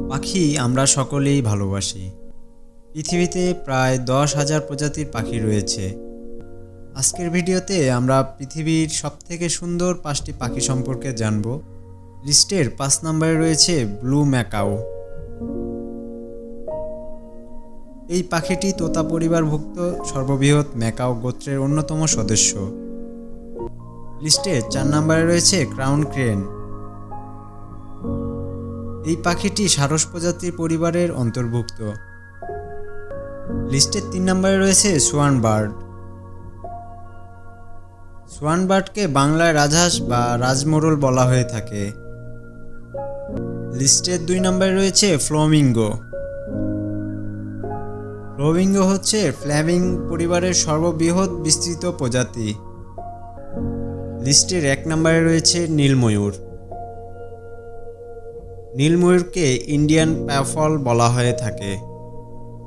পাখি আমরা সকলেই ভালোবাসি। পৃথিবীতে প্রায় 10,000 প্রজাতির পাখি রয়েছে। আজকের ভিডিওতে আমরা পৃথিবীর সবথেকে সুন্দর 5টি পাখি সম্পর্কে জানব। লিস্টের 5 নম্বরে রয়েছে ব্লু ম্যাকাও। এই পাখিটি তোতা পরিবারভুক্ত সর্ববৃহৎ ম্যাকাও গোত্রের অন্যতম সদস্য। লিস্টের 4 নম্বরে রয়েছে ক্রাউন ক্রেন। এই পাখিটি সারস প্রজাতির পরিবারের অন্তর্ভুক্ত। লিস্টের 3 নম্বরে রয়েছে সোয়ান বার্ড। সোয়ান বার্ডকে বাংলায় রাজহাঁস বা রাজমোরল বলা হয়ে থাকে। লিস্টের 2 নম্বরে রয়েছে ফ্লামিঙ্গো। ফ্লামিঙ্গো হচ্ছে ফ্ল্যামিং পরিবারের সর্ববৃহৎ বিস্তৃত প্রজাতি। লিস্টের 1 নম্বরে রয়েছে নীলময়ূর। নীলময়ূরকে ইন্ডিয়ান প্যাফল বলা হয়ে থাকে।